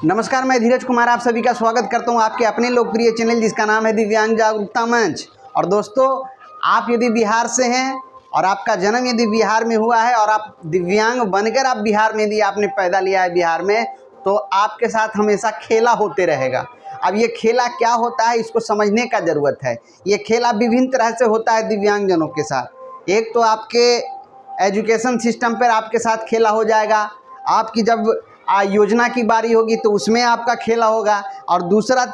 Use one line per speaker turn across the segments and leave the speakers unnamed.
नमस्कार, मैं धीरज कुमार आप सभी का स्वागत करता हूं आपके अपने लोकप्रिय चैनल जिसका नाम है दिव्यांग जागरूकता मंच। और दोस्तों, आप यदि बिहार से हैं और आपका जन्म यदि बिहार में हुआ है और आप दिव्यांग बनकर आप बिहार में यदि आपने पैदा लिया है बिहार में, तो आपके साथ हमेशा खेला होते रहेगा। अब ये खेला क्या होता है इसको समझने का ज़रूरत है। ये खेला विभिन्न तरह से होता है दिव्यांगजनों के साथ। एक तो आपके एजुकेशन सिस्टम पर आपके साथ खेला हो जाएगा, आपकी जब योजना की बारी होगी तो उसमें आपका खेला होगा। और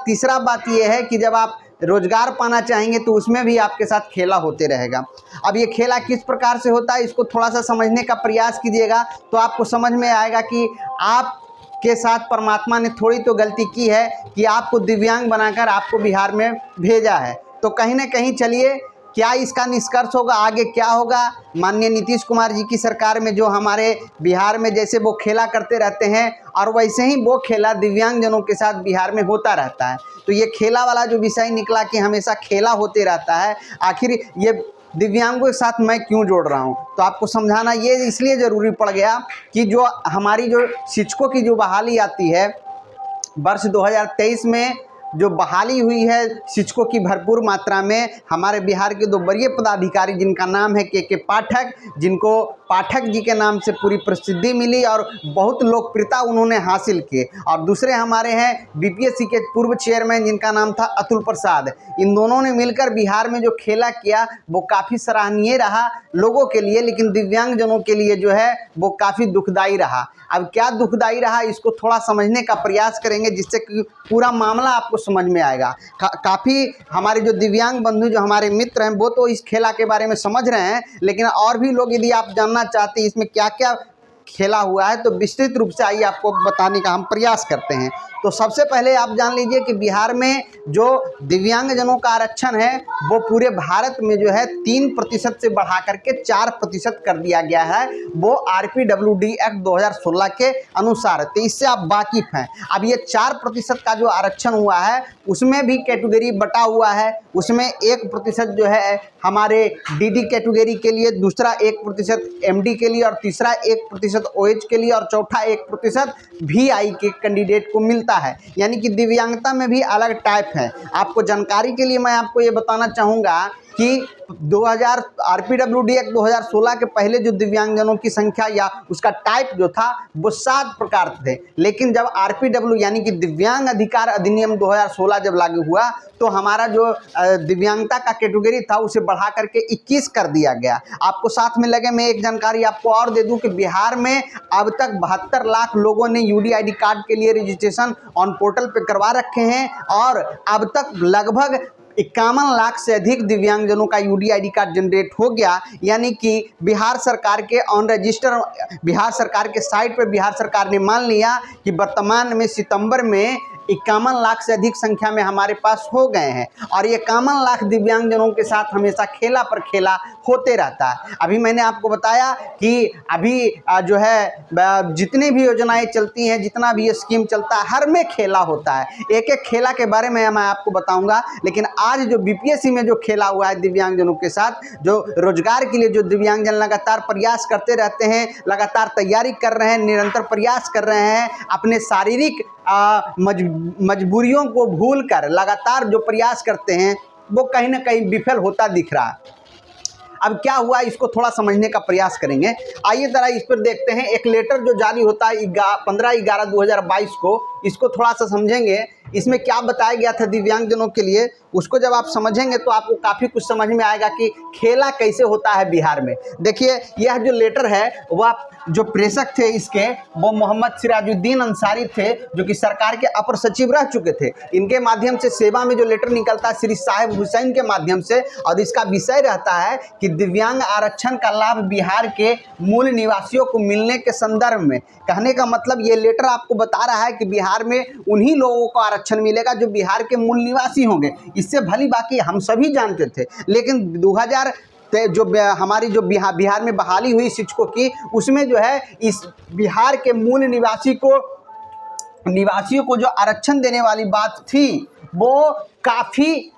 तीसरा बात यह है कि जब आप रोजगार पाना चाहेंगे तो उसमें भी आपके साथ खेला होते रहेगा। अब ये खेला किस प्रकार से होता है इसको थोड़ा सा समझने का प्रयास कीजिएगा तो आपको समझ में आएगा कि आप के साथ परमात्मा ने थोड़ी तो गलती की है कि आपको दिव्यांग बनाकर आपको बिहार में भेजा है। तो कहीं ना कहीं चलिए, क्या इसका निष्कर्ष होगा, आगे क्या होगा। माननीय नीतीश कुमार जी की सरकार में जो हमारे बिहार में जैसे वो खेला करते रहते हैं और वैसे ही वो खेला दिव्यांगजनों के साथ बिहार में होता रहता है। तो ये खेला वाला जो विषय निकला कि हमेशा खेला होते रहता है, आखिर ये दिव्यांगों के साथ मैं क्यों जोड़ रहा हूँ, तो आपको समझाना ये इसलिए ज़रूरी पड़ गया कि जो हमारी जो शिक्षकों की जो बहाली आती है वर्ष 2023 में जो बहाली हुई है शिक्षकों की भरपूर मात्रा में, हमारे बिहार के दो वरीय पदाधिकारी जिनका नाम है के पाठक, जिनको पाठक जी के नाम से पूरी प्रसिद्धि मिली और बहुत लोकप्रियता उन्होंने हासिल की। और दूसरे हमारे हैं बीपीएससी के पूर्व चेयरमैन जिनका नाम था अतुल प्रसाद। इन दोनों ने मिलकर बिहार में जो खेला किया वो काफ़ी सराहनीय रहा लोगों के लिए, लेकिन दिव्यांगजनों के लिए जो है वो काफ़ी दुखदायी रहा। अब क्या दुखदायी रहा इसको थोड़ा समझने का प्रयास करेंगे जिससे कि पूरा मामला आपको समझ में आएगा। काफ़ी हमारे जो दिव्यांग बंधु जो हमारे मित्र हैं वो तो इस खेला के बारे में समझ रहे हैं, लेकिन और भी लोग यदि आप जानना चाहते हैं इसमें क्या क्या खेला हुआ है तो विस्तृत रूप से आइए आपको बताने का हम प्रयास करते हैं। तो सबसे पहले आप जान लीजिए कि बिहार में जो दिव्यांगजनों का आरक्षण है वो पूरे भारत में जो है 3% से बढ़ा करके 4% कर दिया गया है, वो RPWD एक्ट 2016 के अनुसार। तो इससे आप वाकिफ हैं। अब ये 4% का जो आरक्षण हुआ है उसमें भी कैटेगरी बटा हुआ है। उसमें 1% जो है हमारे DD कैटेगरी के लिए, दूसरा 1% MD के लिए, और तीसरा 1% OH के लिए, और चौथा 1% VI के कैंडिडेट को मिलता है। यानी कि दिव्यांगता में भी अलग टाइप है। आपको जानकारी के लिए मैं आपको ये बताना चाहूँगा कि 2000 RPWD एक्ट 2016 के पहले जो दिव्यांगजनों की संख्या या उसका टाइप जो था वो 7 प्रकार थे, लेकिन जब RPW यानी कि दिव्यांग अधिकार अधिनियम 2016 जब लागू हुआ तो हमारा जो दिव्यांगता का कैटेगरी था उसे बढ़ा करके 21 कर दिया गया। आपको साथ में लगे मैं एक जानकारी आपको और दे दूं कि बिहार में अब तक 72 लाख लोगों ने UDID कार्ड के लिए रजिस्ट्रेशन ऑन पोर्टल पे करवा रखे हैं और अब तक लगभग 51 लाख से अधिक दिव्यांगजनों का UDID कार्ड जनरेट हो गया। यानी कि बिहार सरकार के ऑन रजिस्टर, बिहार सरकार के साइट पर बिहार सरकार ने मान लिया कि वर्तमान में सितंबर में 51 लाख से अधिक संख्या में हमारे पास हो गए हैं। और ये 51 लाख दिव्यांगजनों के साथ हमेशा खेला पर खेला होते रहता है। अभी मैंने आपको बताया कि अभी जो है जितनी भी योजनाएं चलती हैं, जितना भी ये स्कीम चलता है, हर में खेला होता है। एक एक खेला के बारे में मैं आपको बताऊंगा। लेकिन आज जो BPSC में जो खेला हुआ है दिव्यांगजनों के साथ, जो रोजगार के लिए जो दिव्यांगजन लगातार प्रयास करते रहते हैं, लगातार तैयारी कर रहे हैं, निरंतर प्रयास कर रहे हैं, अपने शारीरिक मजबूरियों को भूलकर लगातार जो प्रयास करते हैं वो कहीं ना कहीं विफल होता दिख रहा है। अब क्या हुआ इसको थोड़ा समझने का प्रयास करेंगे। आइए जरा इस पर देखते हैं। एक लेटर जो जारी होता है 15/11/2022 को, इसको थोड़ा सा समझेंगे। इसमें क्या बताया गया था दिव्यांगजनों के लिए, उसको जब आप समझेंगे तो आपको काफ़ी कुछ समझ में आएगा कि खेला कैसे होता है बिहार में। देखिए, यह जो लेटर है वह जो प्रेषक थे इसके वो मोहम्मद सिराजुद्दीन अंसारी थे, जो कि सरकार के अपर सचिव रह चुके थे। इनके माध्यम से सेवा में जो लेटर निकलता है श्री साहिब हुसैन के माध्यम से, और इसका विषय रहता है कि दिव्यांग आरक्षण का लाभ बिहार के मूल निवासियों को मिलने के संदर्भ में। कहने का मतलब ये लेटर आपको बता रहा है कि बिहार में उन्हीं लोगों को आरक्षण मिलेगा जो बिहार के मूल निवासी होंगे। इससे भली बाकी हम सभी जानते थे, लेकिन 2000 जो हमारी जो बिहार में बहाली हुई शिक्षकों की, उसमें जो है इस बिहार के मूल निवासियों को जो आरक्षण देने वाली बात थी वो काफ़ी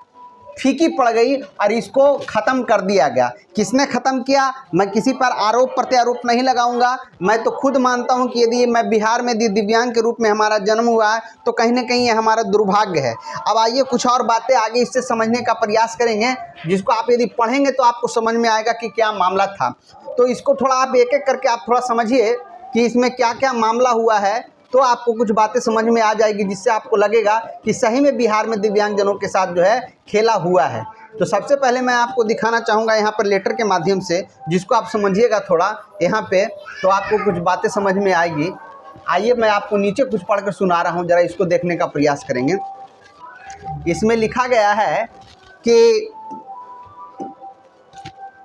फीकी पड़ गई और इसको ख़त्म कर दिया गया। किसने ख़त्म किया? मैं किसी पर आरोप प्रत्यारोप नहीं लगाऊंगा। मैं तो खुद मानता हूं कि यदि मैं बिहार में दिव्यांग के रूप में हमारा जन्म हुआ है तो कहीं ना कहीं ये हमारा दुर्भाग्य है। अब आइए कुछ और बातें आगे इससे समझने का प्रयास करेंगे, जिसको आप यदि पढ़ेंगे तो आपको समझ में आएगा कि क्या मामला था। तो इसको थोड़ा आप एक एक करके आप थोड़ा समझिए कि इसमें क्या क्या मामला हुआ है, तो आपको कुछ बातें समझ में आ जाएगी, जिससे आपको लगेगा कि सही में बिहार में दिव्यांगजनों के साथ जो है खेला हुआ है। तो सबसे पहले मैं आपको दिखाना चाहूँगा यहाँ पर लेटर के माध्यम से, जिसको आप समझिएगा थोड़ा यहाँ पे, तो आपको कुछ बातें समझ में आएगी। आइए मैं आपको नीचे कुछ पढ़कर सुना रहा हूँ, ज़रा इसको देखने का प्रयास करेंगे। इसमें लिखा गया है कि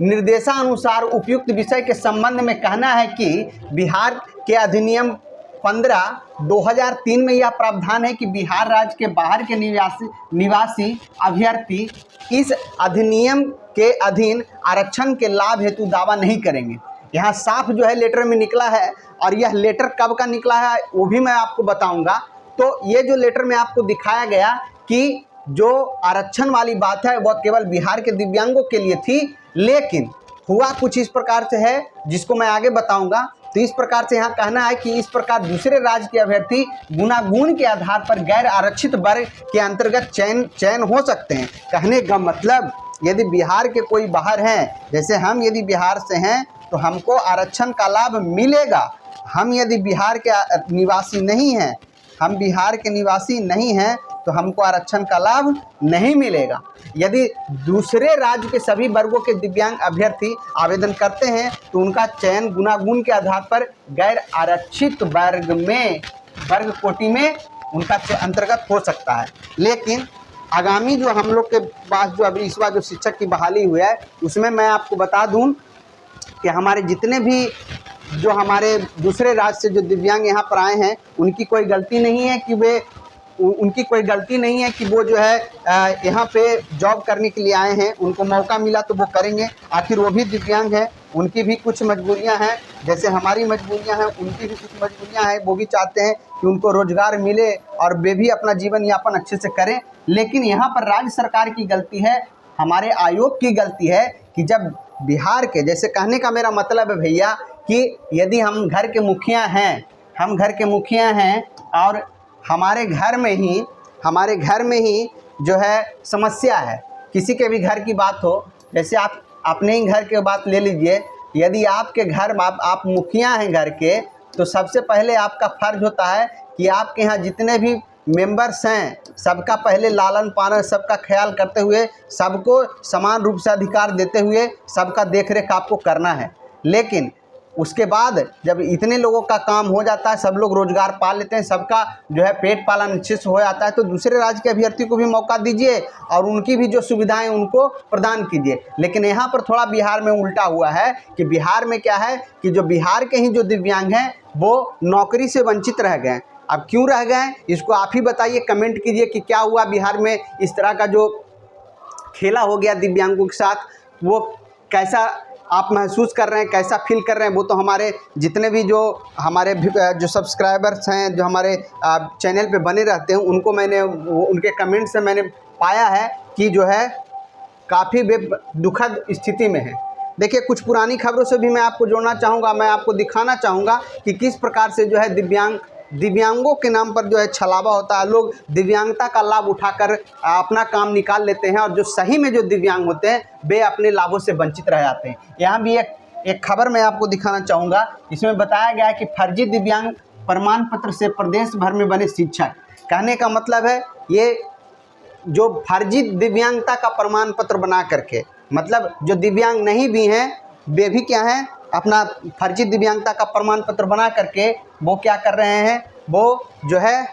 निर्देशानुसार उपयुक्त विषय के संबंध में कहना है कि बिहार के अधिनियम 15/2003 में यह प्रावधान है कि बिहार राज्य के बाहर के निवासी अभ्यर्थी इस अधिनियम के अधीन आरक्षण के लाभ हेतु दावा नहीं करेंगे। यहाँ साफ जो है लेटर में निकला है, और यह लेटर कब का निकला है वो भी मैं आपको बताऊंगा। तो ये जो लेटर में आपको दिखाया गया कि जो आरक्षण वाली बात है वह केवल बिहार के दिव्यांगों के लिए थी, लेकिन हुआ कुछ इस प्रकार से है जिसको मैं आगे बताऊंगा। तो इस प्रकार से यहाँ कहना है कि इस प्रकार दूसरे राज्य के अभ्यर्थी गुणागुण के आधार पर गैर आरक्षित वर्ग के अंतर्गत चयन हो सकते हैं। कहने का मतलब यदि बिहार के कोई बाहर हैं, जैसे हम यदि बिहार से हैं तो हमको आरक्षण का लाभ मिलेगा। हम यदि बिहार के निवासी नहीं हैं, हम बिहार के निवासी नहीं हैं तो हमको आरक्षण का लाभ नहीं मिलेगा। यदि दूसरे राज्य के सभी वर्गों के दिव्यांग अभ्यर्थी आवेदन करते हैं तो उनका चयन गुणागुण के आधार पर गैर आरक्षित वर्ग कोटि में उनका अंतर्गत हो सकता है। लेकिन आगामी जो हम लोग के पास जो अभी इस बार जो शिक्षक की बहाली हुई है, उसमें मैं आपको बता दूं कि हमारे जितने भी जो हमारे दूसरे राज्य से जो दिव्यांग यहाँ पर आए हैं, उनकी कोई गलती नहीं है कि वो जो है यहाँ पे जॉब करने के लिए आए हैं। उनको मौका मिला तो वो करेंगे, आखिर वो भी दिव्यांग हैं, उनकी भी कुछ मजबूरियाँ हैं, जैसे हमारी मजबूरियाँ हैं, उनकी भी कुछ मजबूरियाँ हैं। वो भी चाहते हैं कि उनको रोजगार मिले और वे भी अपना जीवन यापन अच्छे से करें। लेकिन यहाँ पर राज्य सरकार की गलती है, हमारे आयोग की गलती है कि जब बिहार के, जैसे कहने का मेरा मतलब है भैया कि यदि हम घर के मुखिया हैं और हमारे घर में ही जो है समस्या है, किसी के भी घर की बात हो, जैसे आप अपने ही घर की बात ले लीजिए, यदि आपके घर आप मुखिया हैं घर के, तो सबसे पहले आपका फर्ज होता है कि आपके यहाँ जितने भी मेंबर्स हैं सबका पहले लालन पालन, सबका ख्याल करते हुए, सबको समान रूप से अधिकार देते हुए सबका देखरेख आपको करना है। लेकिन उसके बाद जब इतने लोगों का काम हो जाता है, सब लोग रोजगार पा लेते हैं, सबका जो है पेट पालन अच्छे से हो जाता है, तो दूसरे राज्य के अभ्यर्थी को भी मौका दीजिए और उनकी भी जो सुविधाएं उनको प्रदान कीजिए। लेकिन यहाँ पर थोड़ा बिहार में उल्टा हुआ है कि बिहार में क्या है कि जो बिहार के ही जो दिव्यांग हैं वो नौकरी से वंचित रह गए। अब क्यों रह गए इसको आप ही बताइए, कमेंट कीजिए कि क्या हुआ बिहार में, इस तरह का जो खेला हो गया दिव्यांगों के साथ, वो कैसा आप महसूस कर रहे हैं, कैसा फील कर रहे हैं। वो तो हमारे जितने भी जो हमारे जो सब्सक्राइबर्स हैं, जो हमारे चैनल पे बने रहते हैं, उनको मैंने उनके कमेंट से मैंने पाया है कि जो है काफ़ी दुखद स्थिति में है। देखिए कुछ पुरानी खबरों से भी मैं आपको जोड़ना चाहूँगा, मैं आपको दिखाना चाहूँगा कि किस प्रकार से जो है दिव्यांगों के नाम पर जो है छलावा होता है। लोग दिव्यांगता का लाभ उठाकर अपना काम निकाल लेते हैं, और जो सही में जो दिव्यांग होते हैं वे अपने लाभों से वंचित रह जाते हैं। यहाँ भी एक खबर मैं आपको दिखाना चाहूँगा, इसमें बताया गया है कि फर्जी दिव्यांग प्रमाण पत्र से प्रदेश भर में बने शिक्षक। कहने का मतलब है ये जो फर्जी दिव्यांगता का प्रमाण पत्र बना करके, मतलब जो दिव्यांग नहीं भी हैं वे भी क्या हैं, अपना फर्जी दिव्यांगता का प्रमाण पत्र बना करके वो क्या कर रहे हैं, वो जो है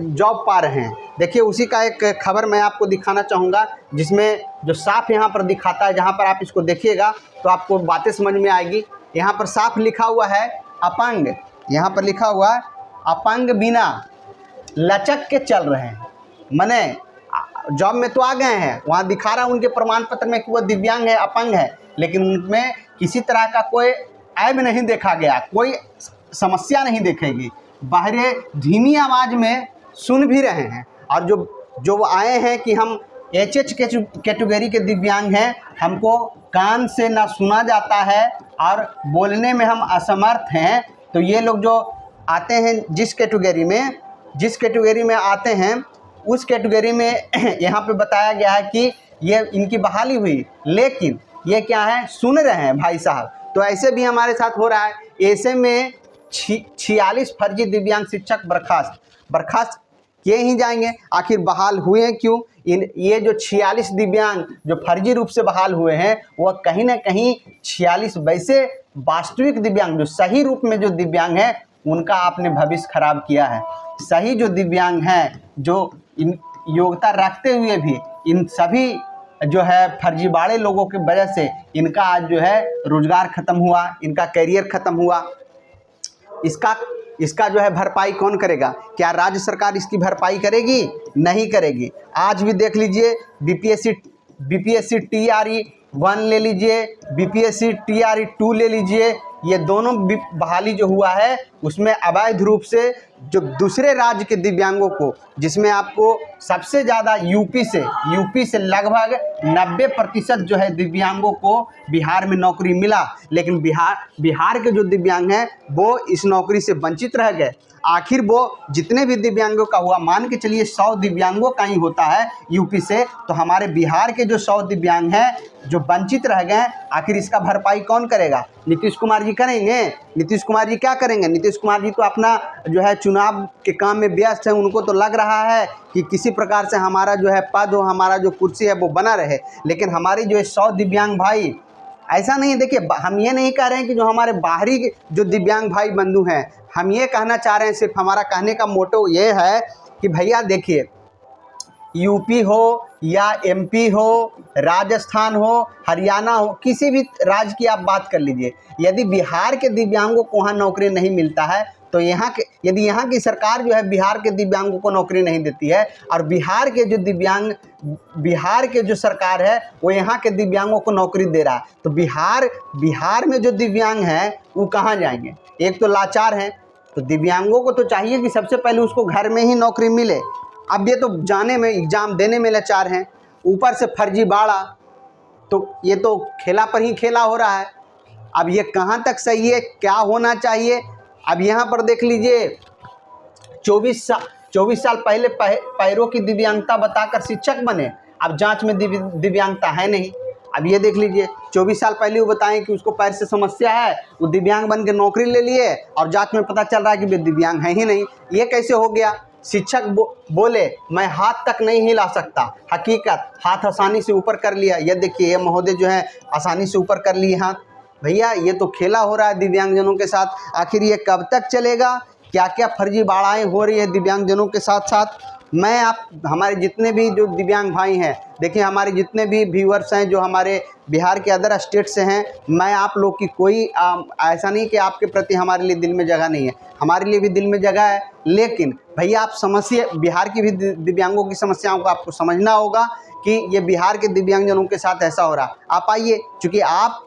जॉब पा रहे हैं। देखिए उसी का एक खबर मैं आपको दिखाना चाहूँगा, जिसमें जो साफ यहाँ पर दिखाता है, जहाँ पर आप इसको देखिएगा तो आपको बातें समझ में आएगी। यहाँ पर साफ लिखा हुआ है अपंग, यहाँ पर लिखा हुआ है अपंग बिना लचक के चल रहे हैं, माने जॉब में तो आ गए हैं, वहाँ दिखा रहा है उनके प्रमाण पत्र में कि वो दिव्यांग है, अपंग है, लेकिन उनमें किसी तरह का कोई ऐब नहीं देखा गया, कोई समस्या नहीं देखेगी। बाहर धीमी आवाज़ में सुन भी रहे हैं, और जो आए हैं कि हम HH कैटेगरी के दिव्यांग हैं, हमको कान से ना सुना जाता है और बोलने में हम असमर्थ हैं, तो ये लोग जो आते हैं जिस कैटेगरी में आते हैं उस कैटेगरी में यहाँ पे बताया गया है कि ये इनकी बहाली हुई, लेकिन ये क्या है, सुन रहे हैं भाई साहब। तो ऐसे भी हमारे साथ हो रहा है। ऐसे में 46 फर्जी दिव्यांग शिक्षक बर्खास्त किए ही जाएंगे। आखिर बहाल हुए हैं क्यों? ये जो 46 दिव्यांग जो फर्जी रूप से बहाल हुए हैं, वह कहीं ना कहीं 46 वैसे वास्तविक दिव्यांग जो सही रूप में जो दिव्यांग हैं, उनका आपने भविष्य खराब किया है। सही जो दिव्यांग हैं, जो इन योग्यता रखते हुए भी इन सभी जो है फर्जीवाड़े लोगों की वजह से इनका आज जो है रोजगार खत्म हुआ, इनका करियर खत्म हुआ। इसका जो है भरपाई कौन करेगा? क्या राज्य सरकार इसकी भरपाई करेगी? नहीं करेगी। आज भी देख लीजिए, बीपीएससी TRE 1 ले लीजिए, बीपीएससी TRE 2 ले लीजिए, ये दोनों बहाली जो हुआ है उसमें अवैध रूप से जो दूसरे राज्य के दिव्यांगों को, जिसमें आपको सबसे ज़्यादा यूपी से लगभग 90% जो है दिव्यांगों को बिहार में नौकरी मिला, लेकिन बिहार के जो दिव्यांग हैं वो इस नौकरी से वंचित रह गए। आखिर वो जितने भी दिव्यांगों का हुआ, मान के चलिए 100 दिव्यांगों का ही होता है यूपी से, तो हमारे बिहार के जो 100 दिव्यांग हैं जो वंचित रह गए, आखिर इसका भरपाई कौन करेगा? नीतीश कुमार जी करेंगे? नीतीश कुमार जी क्या करेंगे? नीतीश कुमार जी तो अपना जो है चुनाव के काम में व्यस्त है। उनको तो लग रहा है कि किसी प्रकार से हमारा जो है पद हो, हमारा जो कुर्सी है वो बना रहे, लेकिन हमारी जो 100 दिव्यांग भाई, ऐसा नहीं है। देखिए, हम ये नहीं कह रहे हैं कि जो हमारे बाहरी जो दिव्यांग भाई बंधु हैं, हम ये कहना चाह रहे हैं, सिर्फ हमारा कहने का मोटो ये है कि भैया देखिए, यूपी हो या MP हो, राजस्थान हो, हरियाणा हो, किसी भी राज्य की आप बात कर लीजिए, यदि बिहार के दिव्यांगों को वहाँ नौकरी नहीं मिलता है, तो यदि यहाँ की सरकार जो है बिहार के दिव्यांगों को नौकरी नहीं देती है, और बिहार के जो सरकार है वो यहाँ के दिव्यांगों को नौकरी दे रहा है, तो बिहार में जो दिव्यांग हैं वो कहाँ जाएंगे? एक तो लाचार हैं, तो दिव्यांगों को तो चाहिए कि सबसे पहले उसको घर में ही नौकरी मिले। अब ये तो जाने में, एग्ज़ाम देने में लाचार हैं, ऊपर से फर्जीवाड़ा, तो ये तो खेला पर ही खेला हो रहा है। अब ये कहाँ तक सही है, क्या होना चाहिए? अब यहाँ पर देख लीजिए, 24 साल पहले पैरों की दिव्यांगता बताकर शिक्षक बने, अब जांच में दिव्यांगता है नहीं। अब ये देख लीजिए, 24 साल पहले वो बताएं कि उसको पैर से समस्या है, वो दिव्यांग बन के नौकरी ले लिए, और जांच में पता चल रहा है कि वे दिव्यांग हैं ही नहीं। ये कैसे हो गया? शिक्षक बोले मैं हाथ तक नहीं हिला सकता, हकीकत हाथ आसानी से ऊपर कर लिया। ये देखिए, ये महोदय जो है आसानी से ऊपर कर लिए हाथ। भैया, ये तो खेला हो रहा है दिव्यांगजनों के साथ। आखिर ये कब तक चलेगा? क्या क्या फर्जीवाड़ाएँ हो रही है दिव्यांगजनों के साथ साथ। हमारे जितने भी जो दिव्यांग भाई हैं, देखिए हमारे जितने भी व्यूअर्स हैं जो हमारे बिहार के अदर स्टेट से हैं, मैं आप लोग की कोई ऐसा नहीं कि आपके प्रति हमारे लिए दिल में जगह नहीं है, हमारे लिए भी दिल में जगह है, लेकिन भैया आप समझिए, बिहार की भी दिव्यांगों की समस्याओं को आपको समझना होगा कि ये बिहार के दिव्यांगजनों के साथ ऐसा हो रहा। आप आइए, चूँकि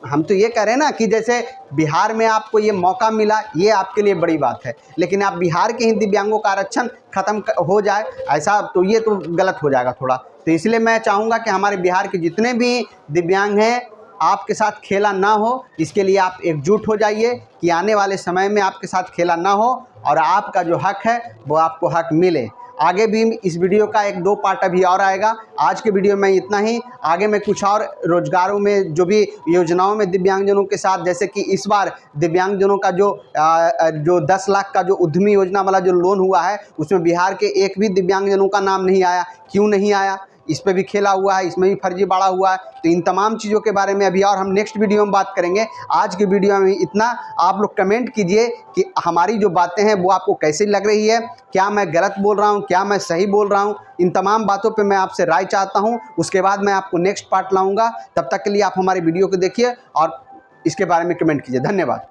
हम तो ये कह रहे हैं ना कि जैसे बिहार में आपको ये मौका मिला, ये आपके लिए बड़ी बात है, लेकिन आप बिहार के ही दिव्यांगों का आरक्षण खत्म हो जाए, ऐसा तो ये तो गलत हो जाएगा थोड़ा। तो इसलिए मैं चाहूँगा कि हमारे बिहार के जितने भी दिव्यांग हैं, आपके साथ खेला ना हो, इसके लिए आप एकजुट हो जाइए कि आने वाले समय में आपके साथ खेला ना हो और आपका जो हक है वो आपको हक मिले। आगे भी इस वीडियो का 1-2 पार्ट अभी और आएगा। आज के वीडियो में इतना ही। आगे मैं कुछ और रोजगारों में जो भी योजनाओं में दिव्यांगजनों के साथ, जैसे कि इस बार दिव्यांगजनों का जो 10 लाख का जो उद्यमी योजना वाला जो लोन हुआ है, उसमें बिहार के एक भी दिव्यांगजनों का नाम नहीं आया। क्यों नहीं आया? इस पे भी खेला हुआ है, इसमें भी फर्जीवाड़ा हुआ है। तो इन तमाम चीज़ों के बारे में अभी और हम नेक्स्ट वीडियो में बात करेंगे। आज की वीडियो में इतना। आप लोग कमेंट कीजिए कि हमारी जो बातें हैं वो आपको कैसी लग रही है, क्या मैं गलत बोल रहा हूँ, क्या मैं सही बोल रहा हूँ। इन तमाम बातों पे मैं आपसे राय चाहता हूँ, उसके बाद मैं आपको नेक्स्ट पार्ट लाऊँगा। तब तक के लिए आप हमारी वीडियो को देखिए और इसके बारे में कमेंट कीजिए। धन्यवाद।